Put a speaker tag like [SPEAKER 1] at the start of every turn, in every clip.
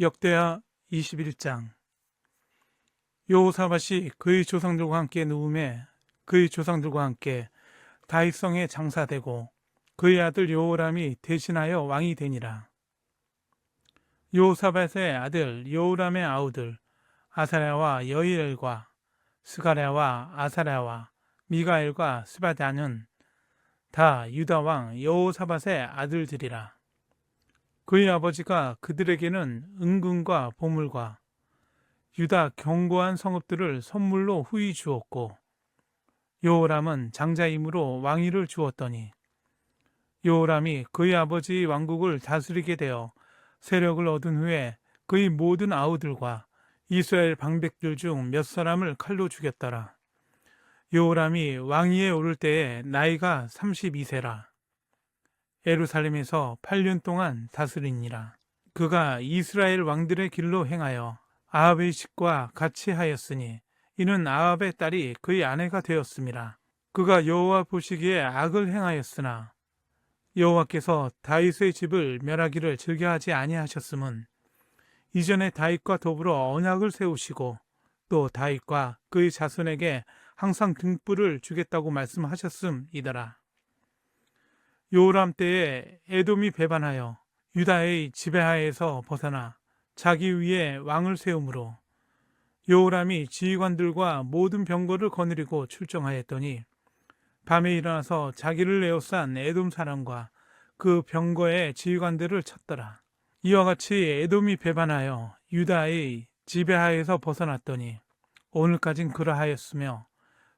[SPEAKER 1] 역대하 21장. 여호사밧이 그의 조상들과 함께 누움에 그의 조상들과 함께 다윗성에 장사되고 그의 아들 여호람이 대신하여 왕이 되니라. 여호사밧의 아들 여호람의 아우들 아사랴와 여이엘과 스가랴와 아사랴와 미가엘과 스바다는 다 유다 왕 여호사밧의 아들들이라. 그의 아버지가 그들에게는 은금과 보물과 유다 견고한 성읍들을 선물로 후히 주었고, 여호람은 장자임으로 왕위를 주었더니 여호람이 그의 아버지의 왕국을 다스리게 되어 세력을 얻은 후에 그의 모든 아우들과 이스라엘 방백들 중 몇 사람을 칼로 죽였더라. 여호람이 왕위에 오를 때에 나이가 32세라. 예루살렘에서 8년 동안 다스리니라. 그가 이스라엘 왕들의 길로 행하여 아합의 집과 같이 하였으니 이는 아합의 딸이 그의 아내가 되었음이라. 그가 여호와 보시기에 악을 행하였으나 여호와께서 다윗의 집을 멸하기를 즐겨하지 아니하셨음은 이전에 다윗과 더불어 언약을 세우시고 또 다윗과 그의 자손에게 항상 등불을 주겠다고 말씀하셨음이더라. 여호람 때에 에돔이 배반하여 유다의 지배하에서 벗어나 자기 위에 왕을 세우므로 여호람이 지휘관들과 모든 병거를 거느리고 출정하였더니 밤에 일어나서 자기를 에워싼 에돔 사람과 그 병거의 지휘관들을 쳤더라. 이와 같이 에돔이 배반하여 유다의 지배하에서 벗어났더니 오늘까진 그러하였으며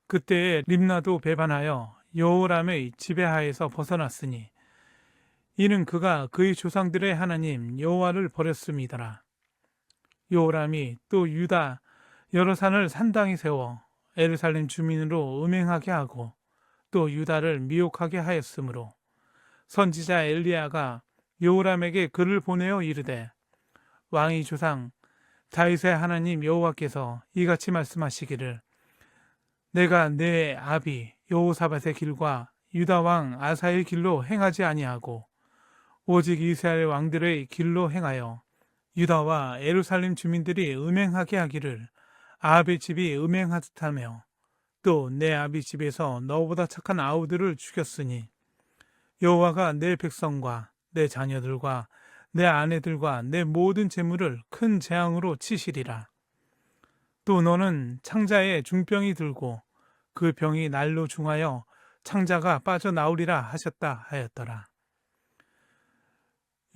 [SPEAKER 1] 그때에 림나도 배반하여 여호람의 지배하에서 벗어났으니 이는 그가 그의 조상들의 하나님 여호와를 버렸음이더라. 여호람이 또 유다 여러 산을 산당히 세워 예루살렘 주민으로 음행하게 하고 또 유다를 미혹하게 하였으므로 선지자 엘리야가 여호람에게 글을 보내어 이르되 왕의 조상 다윗의 하나님 여호와께서 이같이 말씀하시기를 내가 내 아비 여호사밧의 길과 유다 왕 아사의 길로 행하지 아니하고 오직 이스라엘 왕들의 길로 행하여 유다와 예루살렘 주민들이 음행하게 하기를 아합의 집이 음행하듯 하며 또 내 아비 집에서 너보다 착한 아우들을 죽였으니 여호와가 내 백성과 내 자녀들과 내 아내들과 내 모든 재물을 큰 재앙으로 치시리라. 또 너는 창자에 중병이 들고 그 병이 날로 중하여 창자가 빠져나오리라 하셨다 하였더라.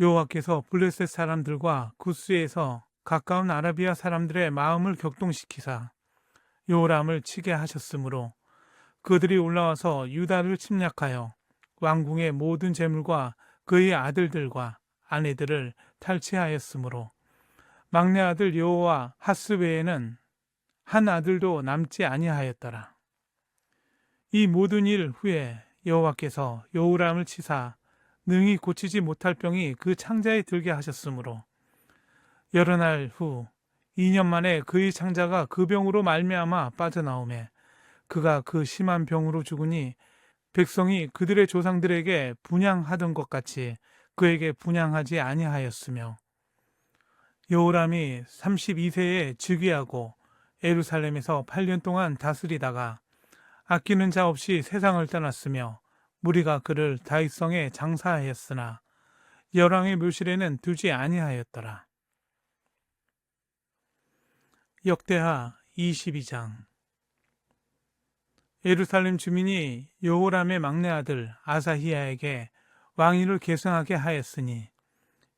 [SPEAKER 1] 여호와께서 블레셋 사람들과 구스에서 가까운 아라비아 사람들의 마음을 격동시키사 여호람을 치게 하셨으므로 그들이 올라와서 유다를 침략하여 왕궁의 모든 재물과 그의 아들들과 아내들을 탈취하였으므로 막내 아들 여호와 하스 외에는 한 아들도 남지 아니하였더라. 이 모든 일 후에 여호와께서 여호람을 치사 능히 고치지 못할 병이 그 창자에 들게 하셨으므로 여러 날 후 2년 만에 그의 창자가 그 병으로 말미암아 빠져나오매 그가 그 심한 병으로 죽으니 백성이 그들의 조상들에게 분향하던 것 같이 그에게 분향하지 아니하였으며 여호람이 32세에 즉위하고 예루살렘에서 8년 동안 다스리다가 아끼는 자 없이 세상을 떠났으며 무리가 그를 다윗성에 장사하였으나 열왕의 묘실에는 두지 아니하였더라. 역대하 22장. 예루살렘 주민이 여호람의 막내 아들 아사히야에게 왕위를 계승하게 하였으니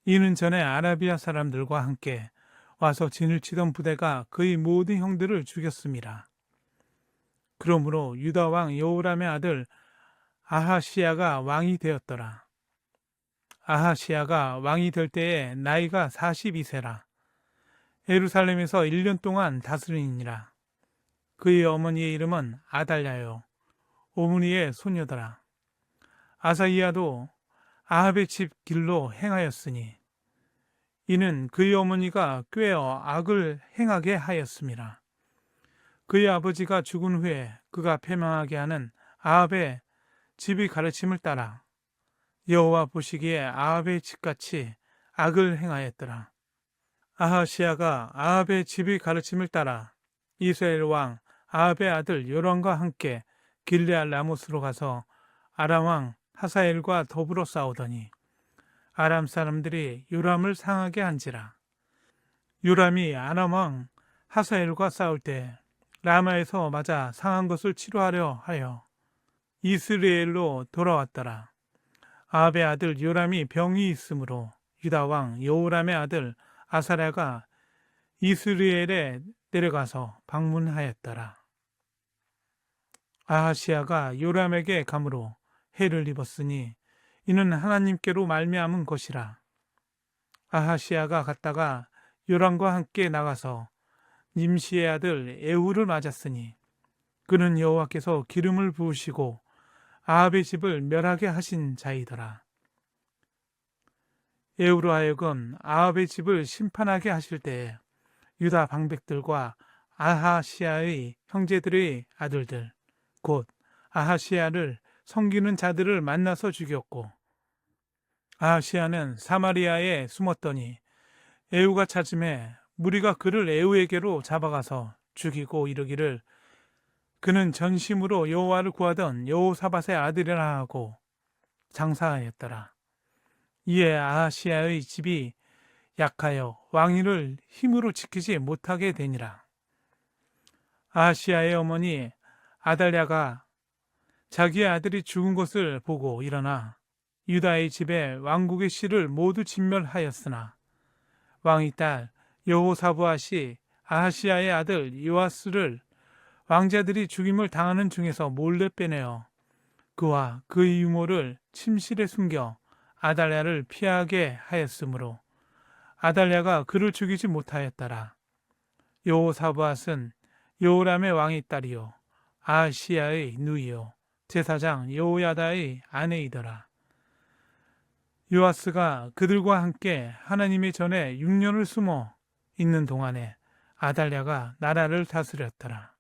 [SPEAKER 1] 이는 전에 아라비아 사람들과 함께 와서 진을 치던 부대가 그의 모든 형들을 죽였음이라. 그러므로 유다 왕 여호람의 아들 아하시야가 왕이 되었더라. 아하시야가 왕이 될 때에 나이가 42세라. 예루살렘에서 1년 동안 다스리니라. 그의 어머니의 이름은 아달랴요 오므니의 소녀더라. 아사이야도 아합의 집 길로 행하였으니 이는 그의 어머니가 꾀어 악을 행하게 하였음이라. 그의 아버지가 죽은 후에 그가 패망하게 하는 아합의 집의 가르침을 따라 여호와 보시기에 아합의 집같이 악을 행하였더라. 아하시아가 아합의 집의 가르침을 따라 이스라엘 왕 아합의 아들 요람과 함께 길르앗 라못으로 가서 아람 왕 하사엘과 더불어 싸우더니 아람 사람들이 요람을 상하게 한지라. 요람이 아람 왕 하사엘과 싸울 때 라마에서 맞아 상한 것을 치료하려 하여 이스라엘로 돌아왔더라. 아합의 아들 요람이 병이 있으므로 유다 왕 여호람의 아들 아사랴가 이스라엘에 내려가서 방문하였더라. 아하시아가 요람에게 감으로 해를 입었으니 이는 하나님께로 말미암은 것이라. 아하시아가 갔다가 요람과 함께 나가서 님시의 아들 에후를 맞았으니 그는 여호와께서 기름을 부으시고 아합의 집을 멸하게 하신 자이더라. 에후로 하여금 아합의 집을 심판하게 하실 때에 유다 방백들과 아하시아의 형제들의 아들들 곧 아하시아를 섬기는 자들을 만나서 죽였고 아하시아는 사마리아에 숨었더니 에후가 찾음에 무리가 그를 에후에게로 잡아가서 죽이고 이르기를 그는 전심으로 여호와를 구하던 여호사밧의 아들이라 하고 장사하였더라. 이에 아하시아의 집이 약하여 왕위를 힘으로 지키지 못하게 되니라. 아하시아의 어머니 아달랴가 자기의 아들이 죽은 것을 보고 일어나 유다의 집에 왕국의 씨를 모두 진멸하였으나 왕의 딸 여호사부앗이 아하시아의 아들 요아스를 왕자들이 죽임을 당하는 중에서 몰래 빼내어 그와 그의 유모를 침실에 숨겨 아달랴를 피하게 하였으므로 아달랴가 그를 죽이지 못하였더라. 여호사부앗은 여호람의 왕의 딸이요 아하시아의 누이요 제사장 여호야다의 아내이더라. 요아스가 그들과 함께 하나님의 전에 6년을 숨어 있는 동안에 아달랴가 나라를 다스렸더라.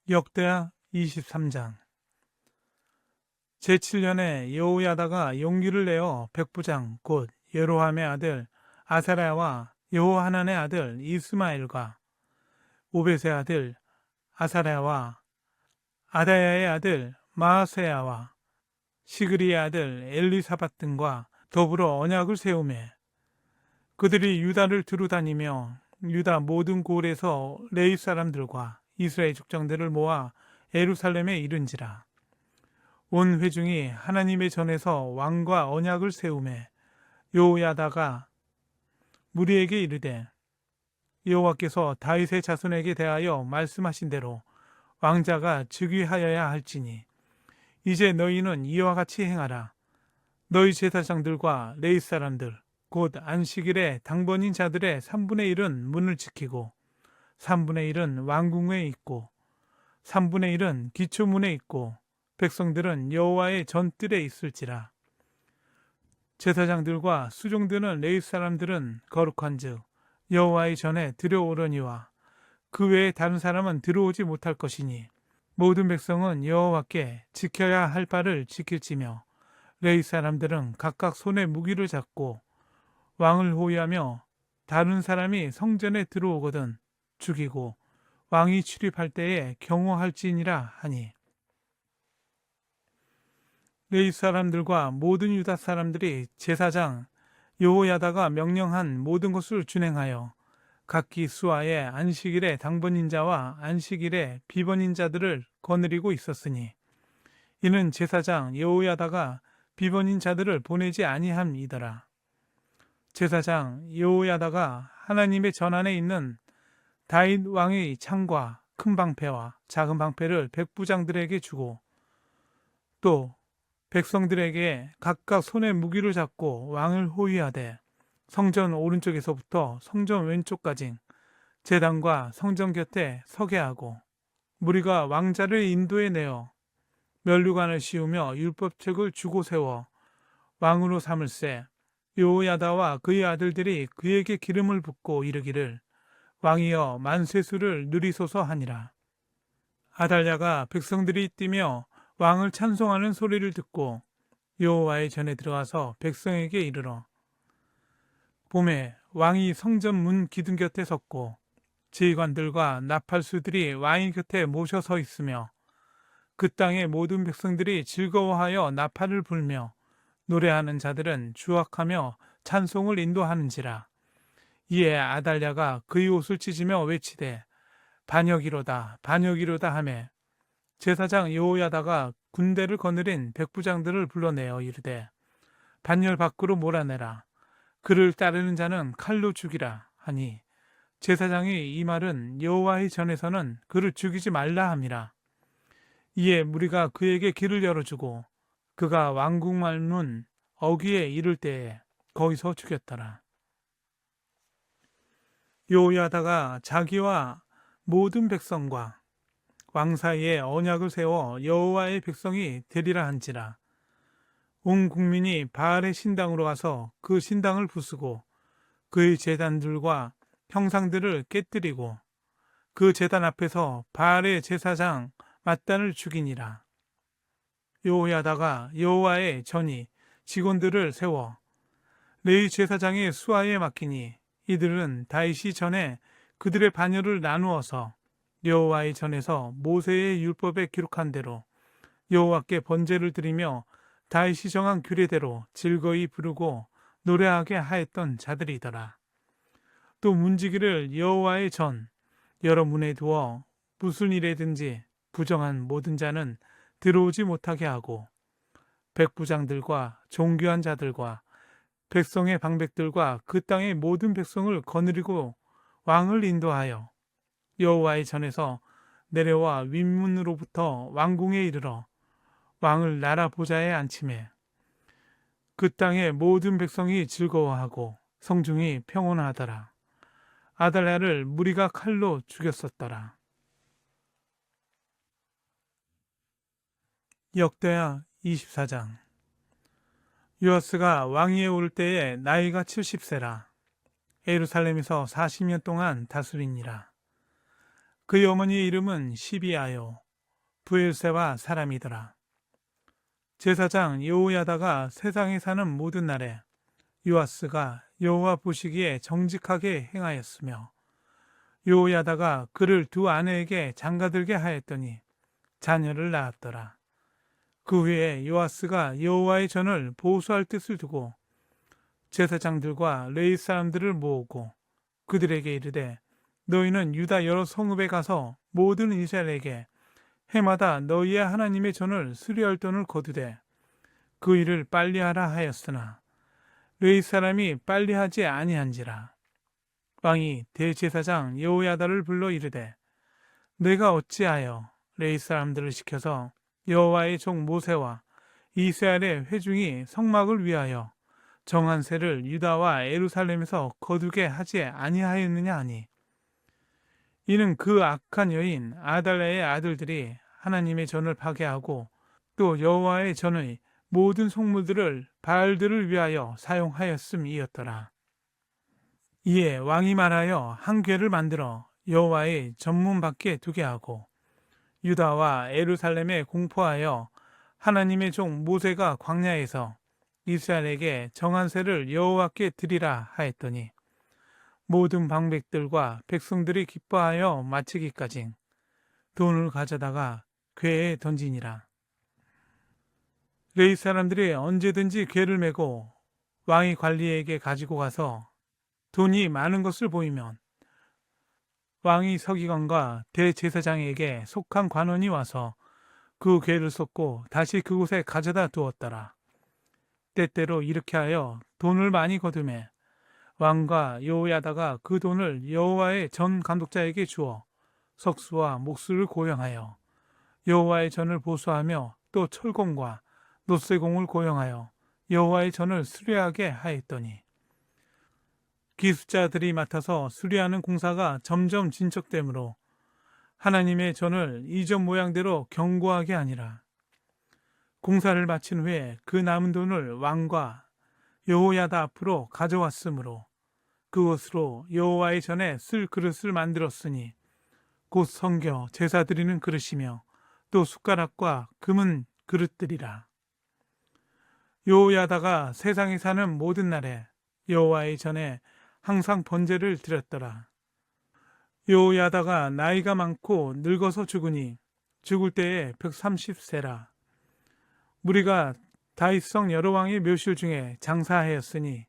[SPEAKER 1] 역대하 23장. 제7년에 여호야다가 용기를 내어 백부장 곧 예로함의 아들 아사랴와 여호하난의 아들 이스마엘과 오벳의 아들 아사랴와 아다야의 아들 마아세야와 시그리의 아들 엘리사밧 등과 더불어 언약을 세우매 그들이 유다를 두루다니며 유다 모든 고을에서 레위 사람들과 이스라엘 족장들을 모아 예루살렘에 이른지라. 온 회중이 하나님의 전에서 왕과 언약을 세우매 여호야다가 무리에게 이르되 여호와께서 다윗의 자손에게 대하여 말씀하신 대로 왕자가 즉위하여야 할지니 이제 너희는 이와 같이 행하라. 너희 제사장들과 레위 사람들 곧 안식일에 당번인 자들의 3분의 1은 문을 지키고 3분의 1은 왕궁에 있고 3분의 1은 기초문에 있고 백성들은 여호와의 전뜰에 있을지라. 제사장들과 수종드는 레위 사람들은 거룩한즉 여호와의 전에 들어오려니와 그 외에 다른 사람은 들어오지 못할 것이니 모든 백성은 여호와께 지켜야 할 바를 지킬지며 레위 사람들은 각각 손에 무기를 잡고 왕을 호위하며 다른 사람이 성전에 들어오거든 죽이고 왕이 출입할 때에 경호할지니라 하니 레위 사람들과 모든 유다 사람들이 제사장 여호야다가 명령한 모든 것을 준행하여 각기 수하에 안식일에 당번인 자와 안식일에 비번인 자들을 거느리고 있었으니 이는 제사장 여호야다가 비번인 자들을 보내지 아니함이더라. 제사장 여호야다가 하나님의 전안에 있는 다윗 왕의 창과 큰 방패와 작은 방패를 백부장들에게 주고 또 백성들에게 각각 손에 무기를 잡고 왕을 호위하되 성전 오른쪽에서부터 성전 왼쪽까지 제단과 성전 곁에 서게 하고 무리가 왕자를 인도해 내어 면류관을 씌우며 율법책을 주고 세워 왕으로 삼을세 여호야다와 그의 아들들이 그에게 기름을 붓고 이르기를 왕이여 만세수를 누리소서 하니라. 아달랴가 백성들이 뛰며 왕을 찬송하는 소리를 듣고 여호와의 전에 들어가서 백성에게 이르러 봄에 왕이 성전 문 기둥 곁에 섰고 지휘관들과 나팔수들이 왕의 곁에 모셔 서 있으며 그 땅의 모든 백성들이 즐거워하여 나팔을 불며 노래하는 자들은 주악하며 찬송을 인도하는지라. 이에 아달랴가 그의 옷을 찢으며 외치되 반역이로다 반역이로다 하매 제사장 여호야다가 군대를 거느린 백부장들을 불러내어 이르되 반열 밖으로 몰아내라. 그를 따르는 자는 칼로 죽이라 하니 제사장이 이 말은 여호와의 전에서는 그를 죽이지 말라 함이라. 이에 무리가 그에게 길을 열어주고 그가 왕궁말문 어귀에 이를 때에 거기서 죽였더라. 여호야다가 자기와 모든 백성과 왕 사이에 언약을 세워 여호와의 백성이 되리라 한지라. 온 국민이 바알의 신당으로 가서 그 신당을 부수고 그의 제단들과 형상들을 깨뜨리고 그 제단 앞에서 바알의 제사장 mat단을 죽이니라. 여호야다가 여호와의 전이 직원들을 세워 레위 제사장의 수하에 맡기니 이들은 다윗이 전에 그들의 반열을 나누어서 여호와의 전에서 모세의 율법에 기록한 대로 여호와께 번제를 드리며 다윗이 정한 규례대로 즐거이 부르고 노래하게 하였던 자들이더라. 또 문지기를 여호와의 전 여러 문에 두어 무슨 일에든지 부정한 모든 자는 들어오지 못하게 하고 백부장들과 종교한 자들과 백성의 방백들과 그 땅의 모든 백성을 거느리고 왕을 인도하여 여호와의 전에서 내려와 윗문으로부터 왕궁에 이르러 왕을 나라 보좌에 앉히매 그 땅의 모든 백성이 즐거워하고 성중이 평온하더라. 아달랴를 무리가 칼로 죽였었더라. 역대하 24장. 요아스가 왕위에 오를 때에 나이가 70세라. 예루살렘에서 40년 동안 다스리니라. 그의 어머니의 이름은 시비아요 부엘세바 사람이더라. 제사장 여호야다가 세상에 사는 모든 날에 요아스가 여호와 보시기에 정직하게 행하였으며 여호야다가 그를 두 아내에게 장가들게 하였더니 자녀를 낳았더라. 그 후에 요아스가 여호와의 전을 보수할 뜻을 두고 제사장들과 레위 사람들을 모으고 그들에게 이르되 너희는 유다 여러 성읍에 가서 모든 이스라엘에게 해마다 너희의 하나님의 전을 수리할 돈을 거두되 그 일을 빨리 하라 하였으나 레위 사람이 빨리 하지 아니한지라. 왕이 대제사장 여호야다를 불러 이르되 내가 어찌하여 레위 사람들을 시켜서 여호와의 종 모세와 이스라엘의 회중이 성막을 위하여 정한 세를 유다와 예루살렘에서 거두게 하지 아니하였느냐 하니 이는 그 악한 여인 아달랴의 아들들이 하나님의 전을 파괴하고 또 여호와의 전의 모든 속물들을 바알들을 위하여 사용하였음이었더라. 이에 왕이 말하여 한 궤를 만들어 여호와의 전문 밖에 두게 하고 유다와 예루살렘에 공포하여 하나님의 종 모세가 광야에서 이스라엘에게 정한 세를 여호와께 드리라 하였더니 모든 방백들과 백성들이 기뻐하여 마치기까지 돈을 가져다가 궤에 던지니라. 레위 사람들이 언제든지 궤를 메고 왕의 관리에게 가지고 가서 돈이 많은 것을 보이면 왕의 서기관과 대제사장에게 속한 관원이 와서 그 궤를 쏟고 다시 그곳에 가져다 두었더라. 때때로 이렇게 하여 돈을 많이 거두매 왕과 여호야다가 그 돈을 여호와의 전 감독자에게 주어 석수와 목수를 고용하여 여호와의 전을 보수하며 또 철공과 노쇠공을 고용하여 여호와의 전을 수리하게 하였더니 기술자들이 맡아서 수리하는 공사가 점점 진척되므로 하나님의 전을 이전 모양대로 견고하게 하니라. 공사를 마친 후에 그 남은 돈을 왕과 여호야다 앞으로 가져왔으므로 그것으로 여호와의 전에 쓸 그릇을 만들었으니 곧 성겨 제사 드리는 그릇이며 또 숟가락과 금은 그릇들이라. 여호야다가 세상에 사는 모든 날에 여호와의 전에 항상 번제를 드렸더라. 여호야다가 나이가 많고 늙어서 죽으니 죽을 때에 130세라. 무리가 다윗성 여러 왕의 묘실 중에 장사하였으니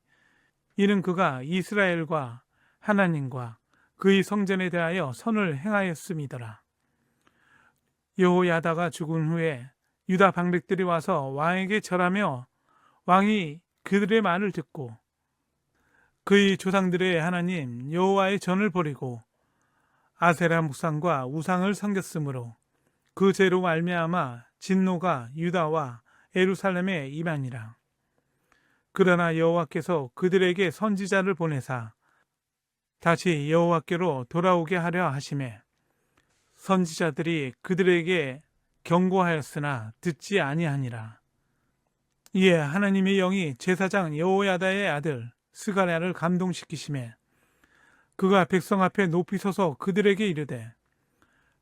[SPEAKER 1] 이는 그가 이스라엘과 하나님과 그의 성전에 대하여 선을 행하였음이더라. 여호야다가 죽은 후에 유다 방백들이 와서 왕에게 절하며 왕이 그들의 말을 듣고 그의 조상들의 하나님 여호와의 전을 버리고 아세라 묵상과 우상을 섬겼으므로 그 죄로 말미암아 진노가 유다와 예루살렘에 임하니라. 그러나 여호와께서 그들에게 선지자를 보내사 다시 여호와께로 돌아오게 하려 하시매 선지자들이 그들에게 경고하였으나 듣지 아니하니라. 이에 하나님의 영이 제사장 여호야다의 아들 스가랴를 감동시키시매 그가 백성 앞에 높이 서서 그들에게 이르되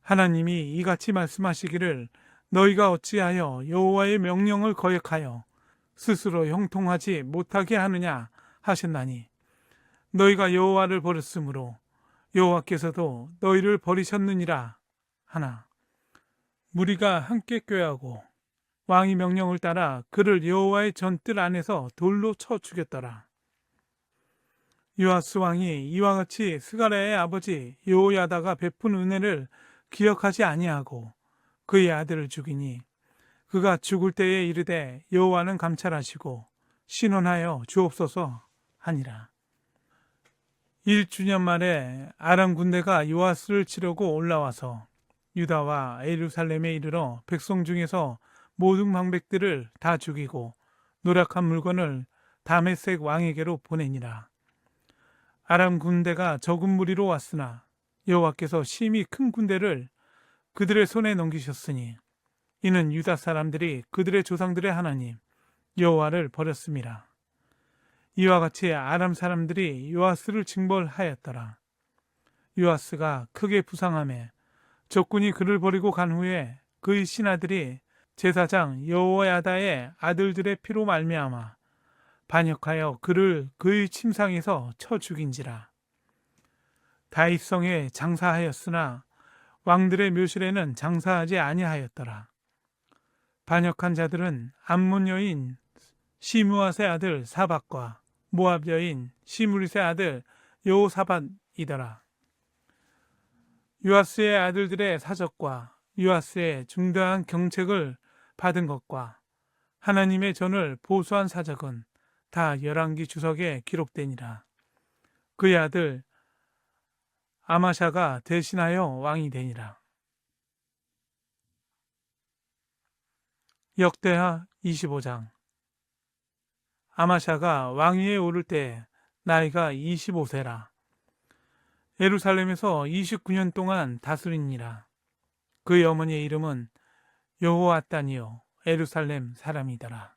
[SPEAKER 1] 하나님이 이같이 말씀하시기를 너희가 어찌하여 여호와의 명령을 거역하여 스스로 형통하지 못하게 하느냐 하셨나니 너희가 여호와를 버렸으므로 여호와께서도 너희를 버리셨느니라 하나. 무리가 함께 꾀하고 왕의 명령을 따라 그를 여호와의 전뜰 안에서 돌로 쳐 죽였더라. 요아스 왕이 이와 같이 스가랴의 아버지 여호야다가 베푼 은혜를 기억하지 아니하고 그의 아들을 죽이니 그가 죽을 때에 이르되 여호와는 감찰하시고 신원하여 주옵소서 하니라. 1주년 만에 아람 군대가 요아스를 치려고 올라와서 유다와 예루살렘에 이르러 백성 중에서 모든 방백들을 다 죽이고 노력한 물건을 다메섹 왕에게로 보내니라. 아람 군대가 적은 무리로 왔으나 여호와께서 심히 큰 군대를 그들의 손에 넘기셨으니 이는 유다 사람들이 그들의 조상들의 하나님 여호와를 버렸음이라. 이와 같이 아람 사람들이 요아스를 징벌하였더라. 요아스가 크게 부상하며 적군이 그를 버리고 간 후에 그의 신하들이 제사장 여호야다의 아들들의 피로 말미암아 반역하여 그를 그의 침상에서 쳐 죽인지라. 다윗성에 장사하였으나 왕들의 묘실에는 장사하지 아니하였더라. 반역한 자들은 암몬 여인 시므앗의 아들 사박과 모압 여인 시므릿의 아들 여호사밧이더라. 요아스의 아들들의 사적과 요아스의 중대한 경책을 받은 것과 하나님의 전을 보수한 사적은 다 열왕기 주석에 기록되니라. 그의 아들 아마샤가 대신하여 왕이 되니라. 역대하 25장. 아마샤가 왕위에 오를 때 나이가 25세라. 예루살렘에서 29년 동안 다스리니라. 그의 어머니의 이름은 여호아단이요 예루살렘 사람이더라.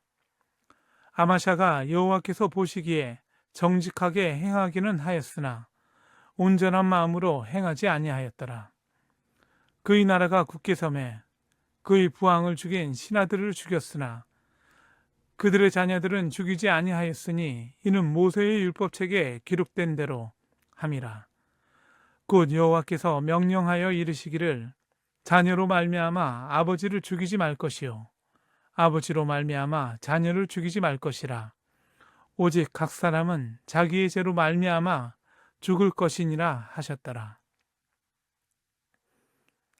[SPEAKER 1] 아마샤가 여호와께서 보시기에 정직하게 행하기는 하였으나 온전한 마음으로 행하지 아니하였더라. 그의 나라가 굳게 섬에 그의 부왕을 죽인 신하들을 죽였으나 그들의 자녀들은 죽이지 아니하였으니 이는 모세의 율법책에 기록된 대로 함이라. 곧 여호와께서 명령하여 이르시기를 자녀로 말미암아 아버지를 죽이지 말 것이요 아버지로 말미암아 자녀를 죽이지 말 것이라. 오직 각 사람은 자기의 죄로 말미암아 죽을 것이니라 하셨더라.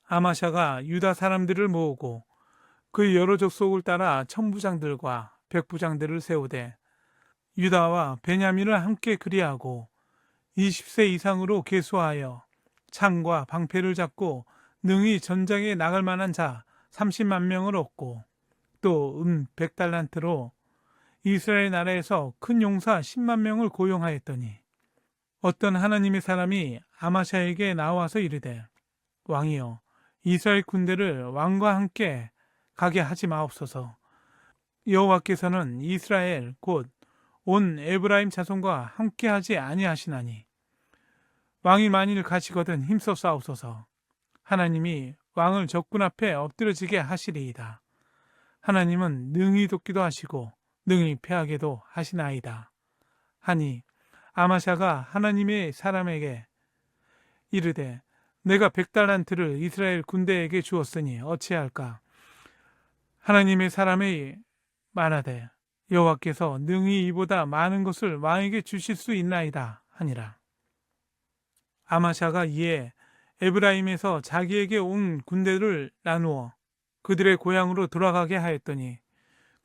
[SPEAKER 1] 아마샤가 유다 사람들을 모으고 그 여러 족속을 따라 천부장들과 백부장들을 세우되 유다와 베냐민을 함께 그리하고 20세 이상으로 계수하여 창과 방패를 잡고 능히 전장에 나갈 만한 자 30만 명을 얻고 또 100달란트로 이스라엘 나라에서 큰 용사 10만 명을 고용하였더니 어떤 하나님의 사람이 아마샤에게 나와서 이르되 왕이여 이스라엘 군대를 왕과 함께 가게 하지 마옵소서. 여호와께서는 이스라엘 곧 온 에브라임 자손과 함께 하지 아니하시나니 왕이 만일 가시거든 힘써 싸우소서. 하나님이 왕을 적군 앞에 엎드려지게 하시리이다. 하나님은 능히 돕기도 하시고 능히 패하게도 하시나이다 하니 아마샤가 하나님의 사람에게 이르되 내가 100달란트를 이스라엘 군대에게 주었으니 어찌할까? 하나님의 사람이 말하되 여호와께서 능히 이보다 많은 것을 왕에게 주실 수 있나이다 하니라. 아마샤가 이에 에브라임에서 자기에게 온 군대를 나누어 그들의 고향으로 돌아가게 하였더니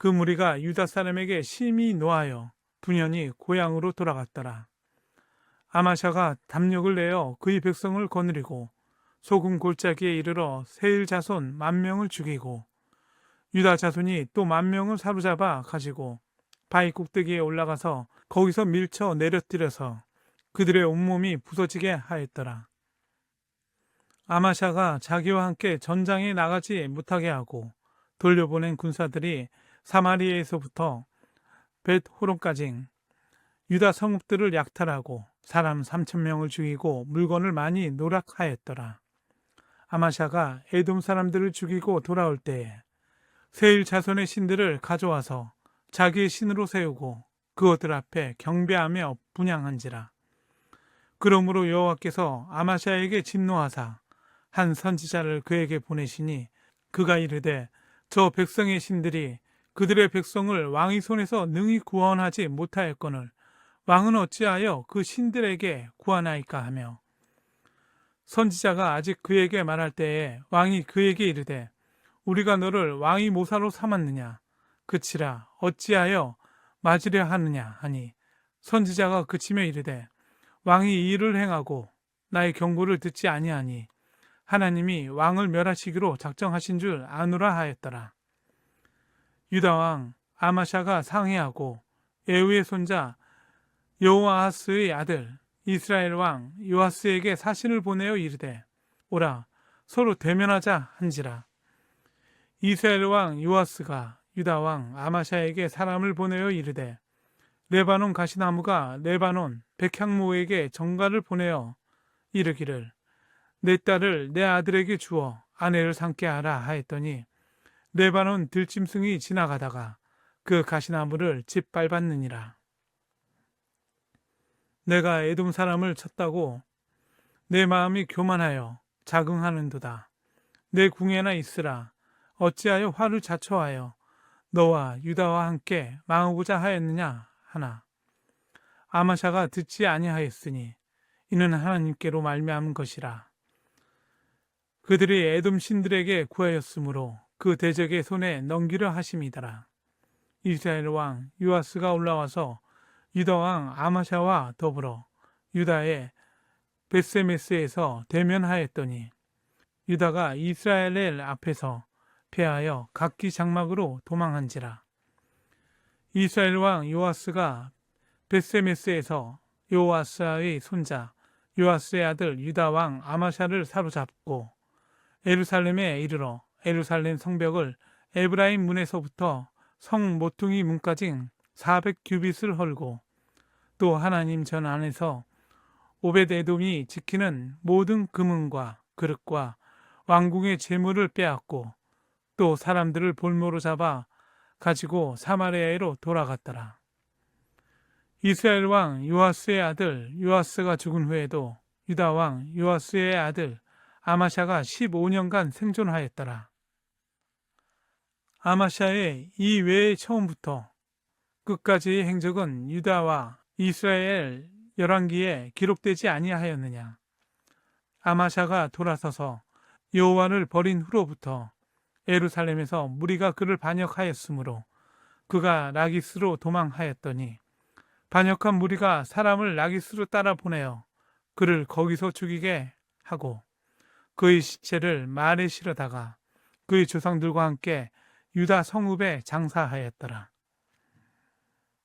[SPEAKER 1] 그 무리가 유다 사람에게 심히 노하여 분연히 고향으로 돌아갔더라. 아마샤가 담력을 내어 그의 백성을 거느리고 소금 골짜기에 이르러 세일 자손 10,000명을 죽이고 유다 자손이 또 10,000명을 사로잡아 가지고 바위 꼭대기에 올라가서 거기서 밀쳐 내려뜨려서 그들의 온몸이 부서지게 하였더라. 아마샤가 자기와 함께 전장에 나가지 못하게 하고 돌려보낸 군사들이 사마리아에서부터 벳호론까지 유다 성읍들을 약탈하고 사람 3,000명을 죽이고 물건을 많이 노락하였더라. 아마샤가 에돔 사람들을 죽이고 돌아올 때에 세일 자손의 신들을 가져와서 자기의 신으로 세우고 그것들 앞에 경배하며 분향한지라. 그러므로 여호와께서 아마샤에게 진노하사 한 선지자를 그에게 보내시니 그가 이르되 저 백성의 신들이 그들의 백성을 왕의 손에서 능히 구원하지 못하였거늘 왕은 어찌하여 그 신들에게 구하나이까 하며 선지자가 아직 그에게 말할 때에 왕이 그에게 이르되 우리가 너를 왕의 모사로 삼았느냐 그치라 어찌하여 맞으려 하느냐 하니 선지자가 그치며 이르되 왕이 이 일을 행하고 나의 경고를 듣지 아니하니 하나님이 왕을 멸하시기로 작정하신 줄 아노라 하였더라. 유다 왕 아마샤가 상해하고 에우의 손자 여호아하스의 아들 이스라엘 왕 요아스에게 사신을 보내어 이르되 오라 서로 대면하자 한지라. 이스라엘 왕 요아스가 유다 왕 아마샤에게 사람을 보내어 이르되 레바논 가시나무가 레바논 백향모에게 정가를 보내어 이르기를 내 딸을 내 아들에게 주어 아내를 삼게 하라 하였더니 레바논 들짐승이 지나가다가 그 가시나무를 짓밟았느니라. 내가 에돔 사람을 쳤다고 내 마음이 교만하여 자긍하는도다. 내 궁에나 있으라. 어찌하여 화를 자초하여 너와 유다와 함께 망하고자 하였느냐 하나. 아마샤가 듣지 아니하였으니 이는 하나님께로 말미암은 것이라. 그들이 에돔 신들에게 구하였으므로 그 대적의 손에 넘기려 하심이더라. 이스라엘 왕 요아스가 올라와서 유다 왕 아마샤와 더불어 유다의 벳세메스에서 대면하였더니 유다가 이스라엘 앞에서 패하여 각기 장막으로 도망한지라. 이스라엘 왕 요아스가 벳세메스에서 요아스의 손자 요아스의 아들 유다 왕 아마샤를 사로잡고 예루살렘에 이르러 예루살렘 성벽을 에브라임 문에서부터 성 모퉁이 문까지 400규빗을 헐고 또 하나님 전 안에서 오벳에돔이 지키는 모든 금은과 그릇과 왕궁의 재물을 빼앗고 또 사람들을 볼모로 잡아 가지고 사마리아로 돌아갔더라. 이스라엘 왕 요아스의 아들 요아스가 죽은 후에도 유다 왕 요아스의 아들 아마샤가 15년간 생존하였더라. 아마샤의 이 외의 처음부터 끝까지의 행적은 유다와 이스라엘 열왕기에 기록되지 아니하였느냐. 아마샤가 돌아서서 여호와를 버린 후로부터 예루살렘에서 무리가 그를 반역하였으므로 그가 라기스로 도망하였더니 반역한 무리가 사람을 라기스로 따라 보내어 그를 거기서 죽이게 하고 그의 시체를 말에 실어다가 그의 조상들과 함께 유다 성읍에 장사하였더라.